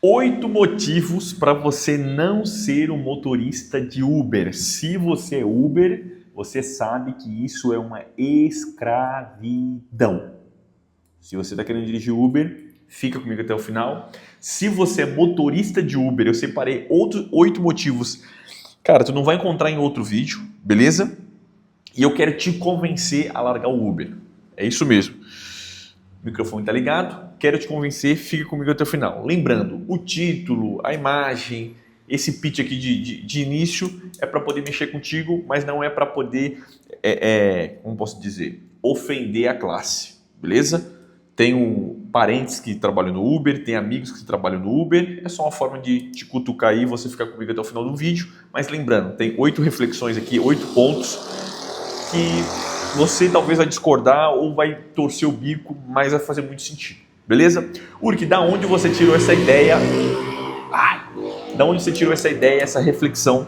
8 motivos para você não ser um motorista de Uber. Se você é Uber, você sabe que isso é uma escravidão. Se você está querendo dirigir Uber, fica comigo até o final. Se você é motorista de Uber, eu separei outros 8 motivos. Cara, tu não vai encontrar em outro vídeo, beleza? E eu quero te convencer a largar o Uber. É isso mesmo. O microfone está ligado, quero te convencer, fica comigo até o final. Lembrando, o título, a imagem, esse pitch aqui de início é para poder mexer contigo, mas não é para poder, como posso dizer, ofender a classe, beleza? Tenho parentes que trabalham no Uber, tenho amigos que trabalham no Uber, é só uma forma de te cutucar aí, você ficar comigo até o final do vídeo, mas lembrando, tem 8 reflexões aqui, 8 pontos que você talvez vai discordar ou vai torcer o bico, mas vai fazer muito sentido, beleza? Urk, da onde você tirou essa ideia? Da onde você tirou essa ideia, essa reflexão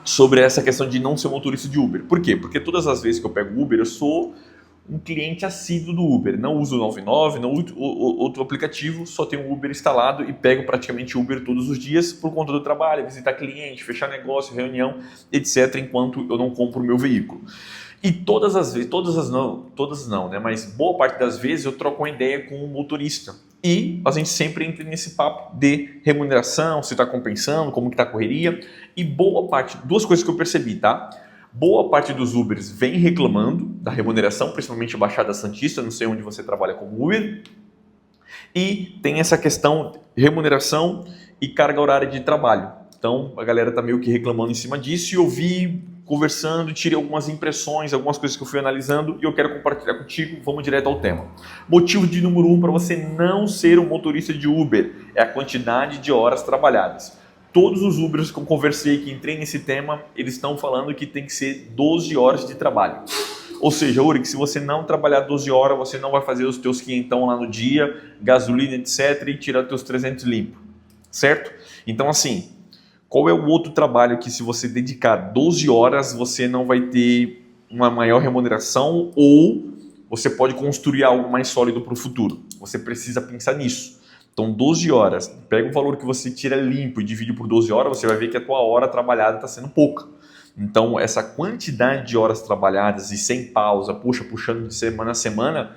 sobre essa questão de não ser motorista de Uber? Por quê? Porque todas as vezes que eu pego Uber, eu sou um cliente assíduo do Uber. Não uso o 99, não uso outro aplicativo, só tenho o Uber instalado e pego praticamente Uber todos os dias por conta do trabalho, visitar cliente, fechar negócio, reunião, etc., enquanto eu não compro o meu veículo. E todas as vezes, todas não, né? Mas boa parte das vezes eu troco uma ideia com o motorista. E a gente sempre entra nesse papo de remuneração, se está compensando, como que está a correria. E boa parte, duas coisas que eu percebi, tá? Boa parte dos Ubers vem reclamando da remuneração, principalmente a Baixada Santista, não sei onde você trabalha como Uber. E tem essa questão de remuneração e carga horária de trabalho. Então a galera está meio que reclamando em cima disso e eu vi conversando, tirei algumas impressões, algumas coisas que eu fui analisando e eu quero compartilhar contigo. Vamos direto ao tema. Motivo de número 1 para você não ser um motorista de Uber é a quantidade de horas trabalhadas. Todos os Ubers que eu conversei, que entrei nesse tema, eles estão falando que tem que ser 12 horas de trabalho. Ou seja, Uri, que se você não trabalhar 12 horas, você não vai fazer os teus quinhentão lá no dia, gasolina, etc, e tirar os teus 300 limpo, certo? Então assim, qual é o outro trabalho que se você dedicar 12 horas, você não vai ter uma maior remuneração ou você pode construir algo mais sólido para o futuro? Você precisa pensar nisso. Então 12 horas, pega o valor que você tira limpo e divide por 12 horas, você vai ver que a tua hora trabalhada está sendo pouca. Então essa quantidade de horas trabalhadas e sem pausa, puxando de semana a semana,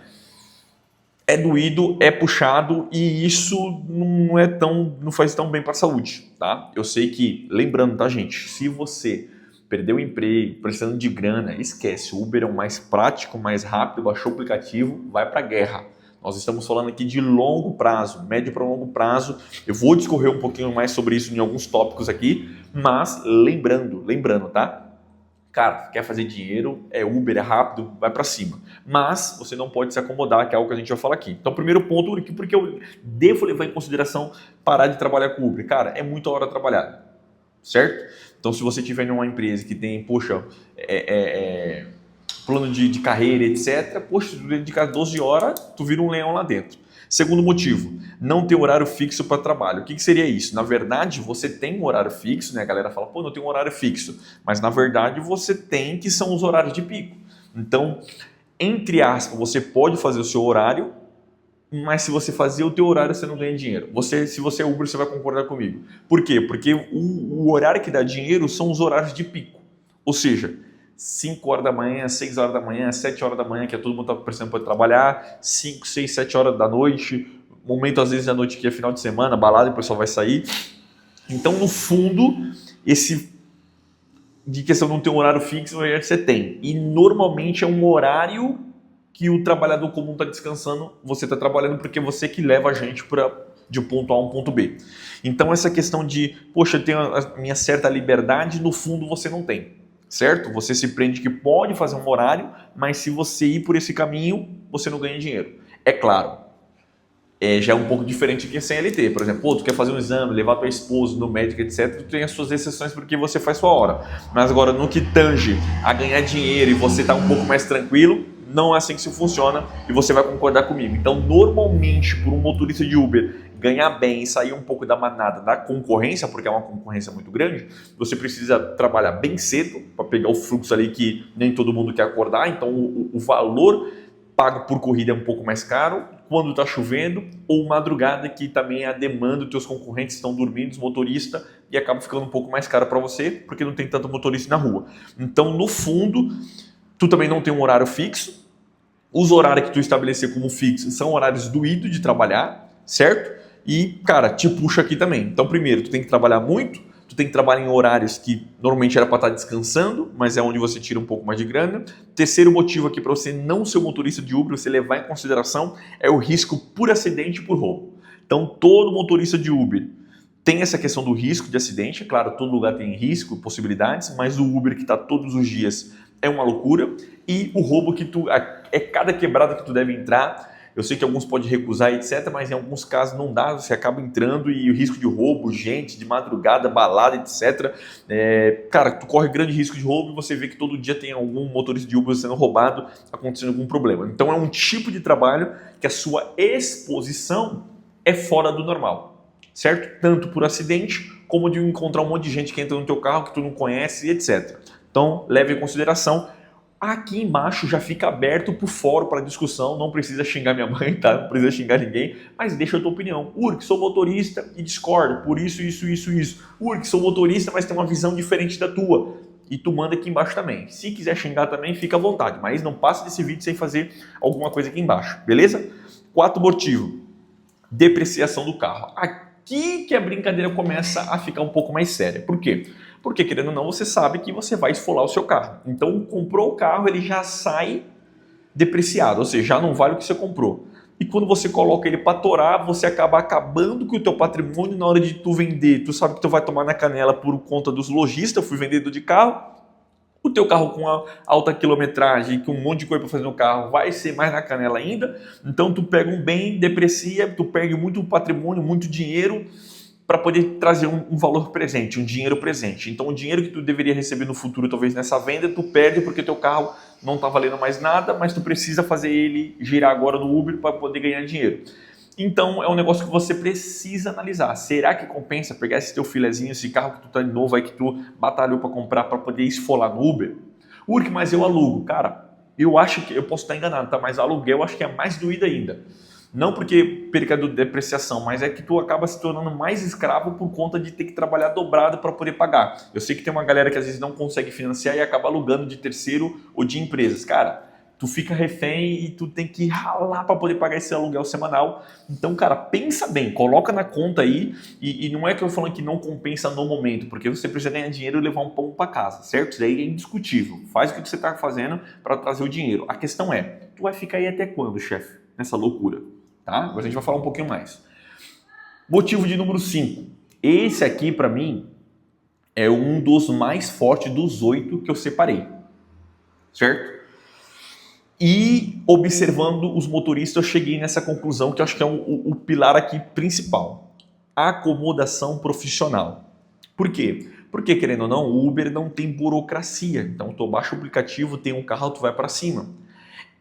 é doído, é puxado e isso não faz tão bem para a saúde, tá? Eu sei que, lembrando, tá, gente? Se você perdeu o emprego, precisando de grana, esquece. O Uber é o mais prático, mais rápido, baixou o aplicativo, vai para a guerra. Nós estamos falando aqui de longo prazo, médio para longo prazo. Eu vou discorrer um pouquinho mais sobre isso em alguns tópicos aqui, mas lembrando, tá? Cara, quer fazer dinheiro, é Uber, é rápido, vai para cima. Mas você não pode se acomodar, que é algo que a gente vai falar aqui. Então, primeiro ponto, porque eu devo levar em consideração parar de trabalhar com Uber. Cara, é muita hora trabalhada, certo? Então, se você tiver em uma empresa que tem, plano de carreira, etc., se tu dedicar 12 horas, tu vira um leão lá dentro. Segundo motivo, não ter horário fixo para trabalho. O que seria isso? Na verdade, você tem um horário fixo, né? A galera fala, não tem um horário fixo. Mas na verdade, você tem, que são os horários de pico. Então, entre aspas, você pode fazer o seu horário, mas se você fazer o teu horário, você não ganha dinheiro. Se você é Uber, você vai concordar comigo. Por quê? Porque o horário que dá dinheiro são os horários de pico. Ou seja, 5 horas da manhã, 6 horas da manhã, 7 horas da manhã, que todo mundo está precisando para trabalhar, 5, 6, 7 horas da noite, momento às vezes da noite que é final de semana, balada, o pessoal vai sair. Então, no fundo, esse de questão de não ter um horário fixo, você tem. E normalmente é um horário que o trabalhador comum está descansando, você está trabalhando porque você que leva a gente de um ponto A a um ponto B. Então, essa questão de, eu tenho a minha certa liberdade, no fundo você não tem. Certo? Você se prende que pode fazer um horário, mas se você ir por esse caminho, você não ganha dinheiro. É claro, já é um pouco diferente que CLT. Por exemplo, tu quer fazer um exame, levar tua esposa no médico, etc. Tu tem as suas exceções porque você faz sua hora. Mas agora, no que tange a ganhar dinheiro e você tá um pouco mais tranquilo, não é assim que se funciona e você vai concordar comigo. Então, normalmente, por um motorista de Uber ganhar bem e sair um pouco da manada da concorrência, porque é uma concorrência muito grande, você precisa trabalhar bem cedo para pegar o fluxo ali que nem todo mundo quer acordar, então o valor pago por corrida é um pouco mais caro, quando está chovendo, ou madrugada, que também é a demanda, os teus concorrentes estão dormindo, os motoristas, e acaba ficando um pouco mais caro para você, porque não tem tanto motorista na rua. Então, no fundo, tu também não tem um horário fixo. Os horários que tu estabelecer como fixos são horários doídos de trabalhar, certo? E, cara, te puxa aqui também. Então, primeiro, tu tem que trabalhar muito, tu tem que trabalhar em horários que normalmente era para estar descansando, mas é onde você tira um pouco mais de grana. Terceiro motivo aqui para você não ser motorista de Uber, você levar em consideração, é o risco por acidente e por roubo. Então, todo motorista de Uber tem essa questão do risco de acidente. Claro, todo lugar tem risco, possibilidades, mas o Uber que está todos os dias é uma loucura. E o roubo que é cada quebrada que tu deve entrar. Eu sei que alguns podem recusar, etc., mas em alguns casos não dá, você acaba entrando e o risco de roubo, gente, de madrugada, balada, etc. Cara, tu corre grande risco de roubo e você vê que todo dia tem algum motorista de Uber sendo roubado, acontecendo algum problema. Então é um tipo de trabalho que a sua exposição é fora do normal, certo? Tanto por acidente, como de encontrar um monte de gente que entra no teu carro que tu não conhece, etc. Então leve em consideração. Aqui embaixo já fica aberto para o fórum, para discussão, não precisa xingar minha mãe, tá? Não precisa xingar ninguém, mas deixa a tua opinião. Urk, sou motorista e discordo por isso. Urk, sou motorista, mas tem uma visão diferente da tua. E tu manda aqui embaixo também. Se quiser xingar também, fica à vontade, mas não passe desse vídeo sem fazer alguma coisa aqui embaixo, beleza? Quarto motivo, depreciação do carro. Aqui que a brincadeira começa a ficar um pouco mais séria. Por quê? Porque, querendo ou não, você sabe que você vai esfolar o seu carro. Então, comprou o carro, ele já sai depreciado, ou seja, já não vale o que você comprou. E quando você coloca ele para torar, você acaba acabando com o teu patrimônio na hora de tu vender. Tu sabe que tu vai tomar na canela por conta dos lojistas, eu fui vendedor de carro. O teu carro com alta quilometragem, com um monte de coisa para fazer no carro, vai ser mais na canela ainda. Então, tu pega um bem, deprecia, tu perde muito patrimônio, muito dinheiro, para poder trazer um valor presente, um dinheiro presente. Então o dinheiro que tu deveria receber no futuro, talvez nessa venda, tu perde porque teu carro não está valendo mais nada, mas tu precisa fazer ele girar agora no Uber para poder ganhar dinheiro. Então é um negócio que você precisa analisar. Será que compensa pegar esse teu filezinho, esse carro que tu tá de novo aí, que tu batalhou para comprar para poder esfolar no Uber? Urk, mas eu alugo. Cara, eu acho que, eu posso estar enganado, tá? Mas aluguel eu acho que é mais doído ainda. Não porque perca de depreciação, mas é que tu acaba se tornando mais escravo por conta de ter que trabalhar dobrado para poder pagar. Eu sei que tem uma galera que às vezes não consegue financiar e acaba alugando de terceiro ou de empresas. Cara, tu fica refém e tu tem que ralar para poder pagar esse aluguel semanal. Então, cara, pensa bem, coloca na conta aí e não é que eu tô falando que não compensa no momento, porque você precisa ganhar dinheiro e levar um pão para casa, certo? Isso daí é indiscutível. Faz o que você está fazendo para trazer o dinheiro. A questão é, tu vai ficar aí até quando, chefe? Nessa loucura? Tá? Agora a gente vai falar um pouquinho mais. Motivo de número 5. Esse aqui, para mim, é um dos mais fortes dos 8 que eu separei. Certo? E observando os motoristas, eu cheguei nessa conclusão que eu acho que é o pilar aqui principal. Acomodação profissional. Por quê? Porque, querendo ou não, o Uber não tem burocracia. Então, tu baixa o aplicativo, tem um carro, tu vai para cima.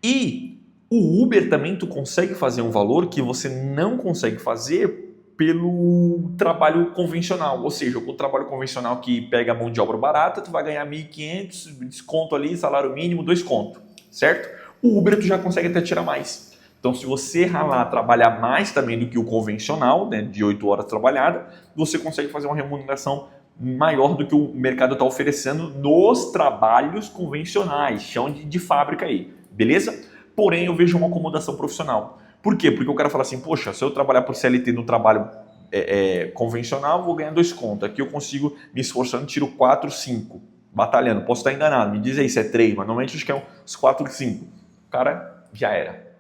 E o Uber também tu consegue fazer um valor que você não consegue fazer pelo trabalho convencional. Ou seja, o trabalho convencional que pega a mão de obra barata, tu vai ganhar 1.500, desconto ali, salário mínimo, 2 conto, certo? O Uber tu já consegue até tirar mais. Então, se você ralar, trabalhar mais também do que o convencional, né, de 8 horas trabalhada, você consegue fazer uma remuneração maior do que o mercado está oferecendo nos trabalhos convencionais, chão de fábrica aí, beleza? Porém, eu vejo uma acomodação profissional. Por quê? Porque o cara fala assim, poxa, se eu trabalhar por CLT no trabalho convencional, vou ganhar 2 contos. Aqui eu consigo, me esforçando, tiro 4, 5, batalhando. Posso estar enganado, me diz aí se é 3, mas normalmente acho que é uns 4, 5. O cara já era.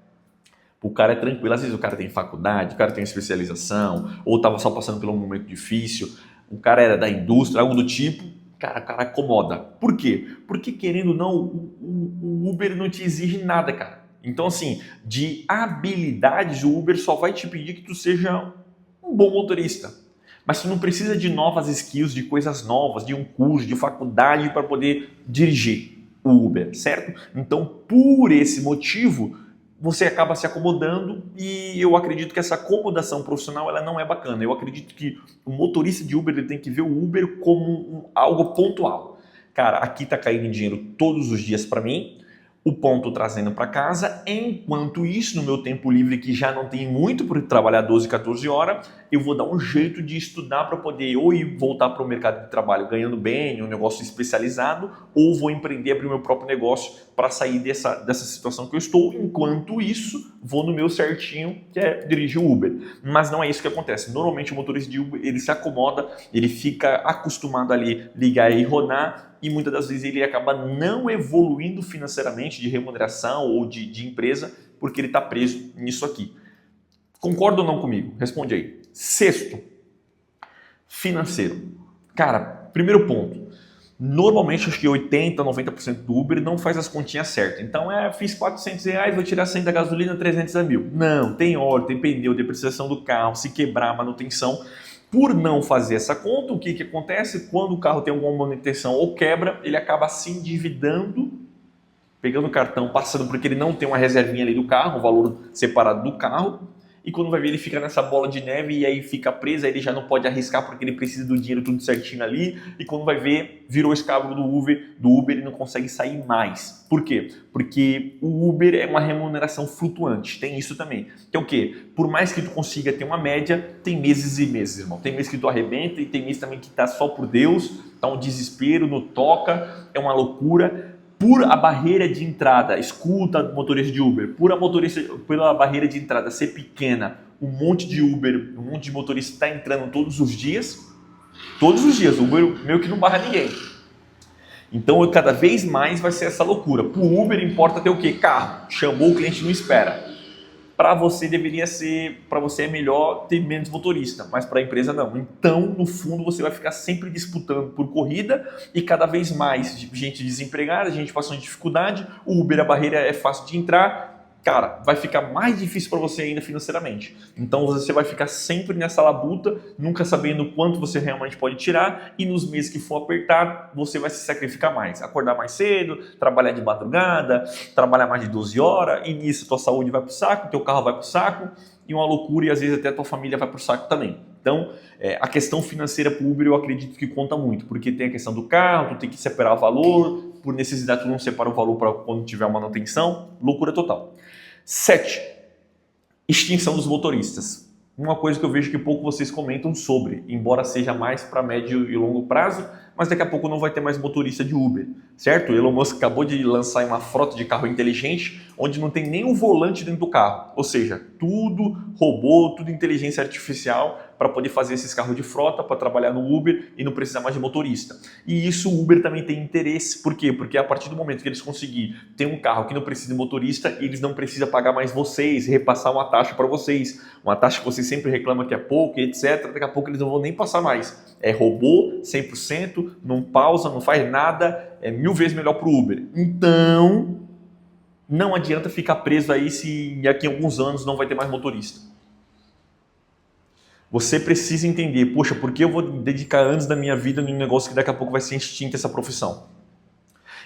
O cara é tranquilo. Às vezes o cara tem faculdade, o cara tem especialização, ou estava só passando por um momento difícil, o cara era da indústria, algo do tipo. Cara, o cara acomoda. Por quê? Porque, querendo ou não, o Uber não te exige nada, cara. Então, assim, de habilidades, o Uber só vai te pedir que tu seja um bom motorista. Mas tu não precisa de novas skills, de coisas novas, de um curso, de faculdade para poder dirigir o Uber, certo? Então, por esse motivo, você acaba se acomodando e eu acredito que essa acomodação profissional ela não é bacana. Eu acredito que o motorista de Uber ele tem que ver o Uber como algo pontual. Cara, aqui tá caindo dinheiro todos os dias para mim. o pão tô trazendo para casa. Enquanto isso, no meu tempo livre, que já não tem muito por trabalhar 12, 14 horas, eu vou dar um jeito de estudar para poder ou ir voltar para o mercado de trabalho ganhando bem, um negócio especializado, ou vou empreender, abrir meu próprio negócio para sair dessa situação que eu estou. Enquanto isso, vou no meu certinho, que é dirigir o Uber. Mas não é isso que acontece. Normalmente o motorista de Uber, ele se acomoda, ele fica acostumado ali, ligar e rodar, e muitas das vezes ele acaba não evoluindo financeiramente de remuneração ou de empresa, porque ele está preso nisso aqui. Concorda ou não comigo? Responde aí. Sexto, financeiro. Cara, primeiro ponto. Normalmente, acho que 80%, 90% do Uber não faz as continhas certas. Então, fiz R$400, vou tirar 100 da gasolina, 300 a 1.000. Não, tem óleo, tem pneu, depreciação do carro, se quebrar, manutenção. Por não fazer essa conta, o que acontece? Quando o carro tem alguma manutenção ou quebra, ele acaba se endividando, pegando o cartão, passando porque ele não tem uma reservinha ali do carro, um valor separado do carro, e quando vai ver ele fica nessa bola de neve e aí fica preso, aí ele já não pode arriscar porque ele precisa do dinheiro tudo certinho ali, e quando vai ver, virou escravo do Uber e não consegue sair mais. Por quê? Porque o Uber é uma remuneração flutuante, tem isso também. Que é o quê? Por mais que tu consiga ter uma média, tem meses e meses, irmão. Tem mês que tu arrebenta e tem mês também que tá só por Deus, tá um desespero, não toca, é uma loucura. Por a barreira de entrada, escuta motorista de Uber, pela barreira de entrada ser pequena, um monte de Uber, um monte de motorista está entrando todos os dias, o Uber meio que não barra ninguém. Então cada vez mais vai ser essa loucura. Para o Uber importa ter o quê? Carro, chamou, o cliente não espera. Para você é melhor ter menos motorista, mas para a empresa não. Então, no fundo, você vai ficar sempre disputando por corrida e cada vez mais gente desempregada, gente passando dificuldade. O Uber, a barreira é fácil de entrar. Cara, vai ficar mais difícil para você ainda financeiramente. Então você vai ficar sempre nessa labuta, nunca sabendo quanto você realmente pode tirar, e nos meses que for apertado, você vai se sacrificar mais. Acordar mais cedo, trabalhar de madrugada, trabalhar mais de 12 horas, e nisso tua saúde vai pro saco, teu carro vai pro saco, e uma loucura, e às vezes até a tua família vai pro saco também. Então, a questão financeira para o Uber eu acredito que conta muito, porque tem a questão do carro, tu tem que separar o valor, por necessidade tu não separa o valor para quando tiver uma manutenção, loucura total. 7. Extinção dos motoristas. Uma coisa que eu vejo que pouco vocês comentam sobre, embora seja mais para médio e longo prazo, mas daqui a pouco não vai ter mais motorista de Uber, certo? Elon Musk acabou de lançar uma frota de carro inteligente, onde não tem nem um volante dentro do carro, ou seja, tudo robô, tudo inteligência artificial para poder fazer esses carros de frota, para trabalhar no Uber e não precisar mais de motorista. E isso o Uber também tem interesse, por quê? Porque a partir do momento que eles conseguirem ter um carro que não precisa de motorista, eles não precisam pagar mais vocês, repassar uma taxa para vocês, uma taxa que vocês sempre reclamam que é pouco, etc. Daqui a pouco eles não vão nem passar mais. É robô, 100%, não pausa, não faz nada, é 1000 vezes melhor para o Uber. Então, não adianta ficar preso aí se daqui a alguns anos não vai ter mais motorista. Você precisa entender, poxa, por que eu vou dedicar anos da minha vida num negócio que daqui a pouco vai ser extinta essa profissão?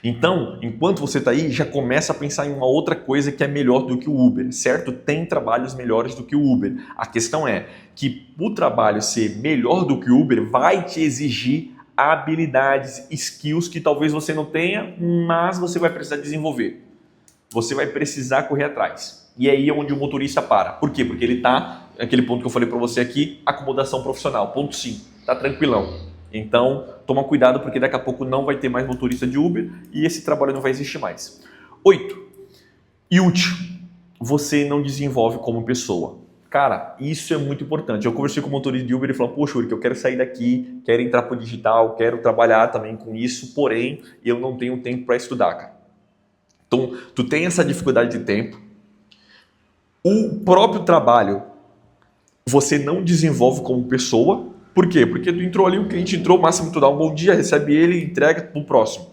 Então, enquanto você está aí, já começa a pensar em uma outra coisa que é melhor do que o Uber, certo? Tem trabalhos melhores do que o Uber. A questão é que o trabalho ser melhor do que o Uber vai te exigir habilidades, skills que talvez você não tenha, mas você vai precisar desenvolver. Você vai precisar correr atrás. E aí é onde o motorista para. Por quê? Porque ele está, aquele ponto que eu falei para você aqui, acomodação profissional. Ponto 5. Está tranquilão. Então, toma cuidado porque daqui a pouco não vai ter mais motorista de Uber e esse trabalho não vai existir mais. 8. E último, você não desenvolve como pessoa. Cara, isso é muito importante. Eu conversei com o motorista de Uber e ele falou, poxa, Uri, que eu quero sair daqui, quero entrar para o digital, quero trabalhar também com isso, porém, eu não tenho tempo para estudar, cara. Então, tu tem essa dificuldade de tempo. O próprio trabalho, você não desenvolve como pessoa. Por quê? Porque tu entrou ali, o cliente entrou, o máximo tu dá um bom dia, recebe ele, entrega pro próximo.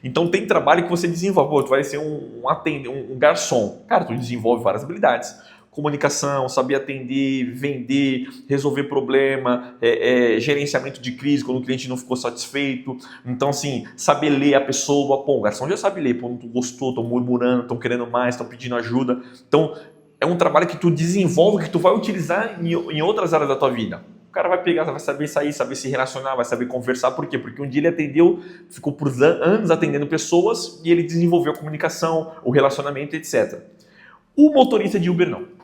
Então tem trabalho que você desenvolve. Pô, tu vai ser um garçom. Cara, tu desenvolve várias habilidades. Comunicação, saber atender, vender, resolver problema, gerenciamento de crise quando o cliente não ficou satisfeito. Então, assim, saber ler a pessoa. Pô, o garçom já sabe ler. Pô, não gostou, estão murmurando, estão querendo mais, estão pedindo ajuda. Então, é um trabalho que tu desenvolve, que tu vai utilizar em outras áreas da tua vida. O cara vai pegar, vai saber sair, saber se relacionar, vai saber conversar. Por quê? Porque um dia ele atendeu, ficou por anos atendendo pessoas e ele desenvolveu a comunicação, o relacionamento, etc. O motorista de Uber não.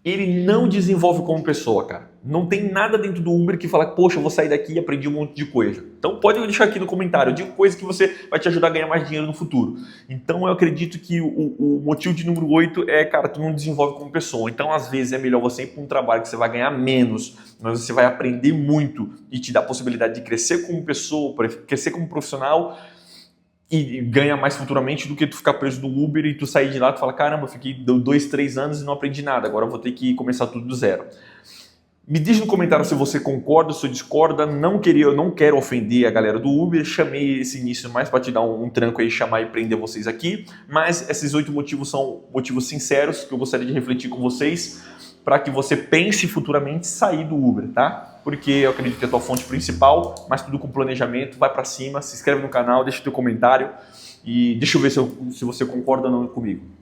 Ele não desenvolve como pessoa, cara. Não tem nada dentro do Uber que fala, poxa, eu vou sair daqui e aprendi um monte de coisa. Então pode deixar aqui no comentário, de coisa que você vai te ajudar a ganhar mais dinheiro no futuro. Então eu acredito que o motivo de número 8 é, cara, tu não desenvolve como pessoa. Então às vezes é melhor você ir para um trabalho que você vai ganhar menos, mas você vai aprender muito e te dá a possibilidade de crescer como pessoa, crescer como profissional e ganha mais futuramente do que tu ficar preso no Uber e tu sair de lá e tu fala, caramba, eu fiquei 2, 3 anos e não aprendi nada, agora eu vou ter que começar tudo do zero. Me diz no comentário se você concorda, se discorda. Eu não quero ofender a galera do Uber, chamei esse início mais para te dar um tranco aí, chamar e prender vocês aqui, mas esses 8 motivos são motivos sinceros que eu gostaria de refletir com vocês para que você pense futuramente sair do Uber, tá? Porque eu acredito que é a tua fonte principal, mas tudo com planejamento, vai para cima, se inscreve no canal, deixa o teu comentário e deixa eu ver se você concorda ou não comigo.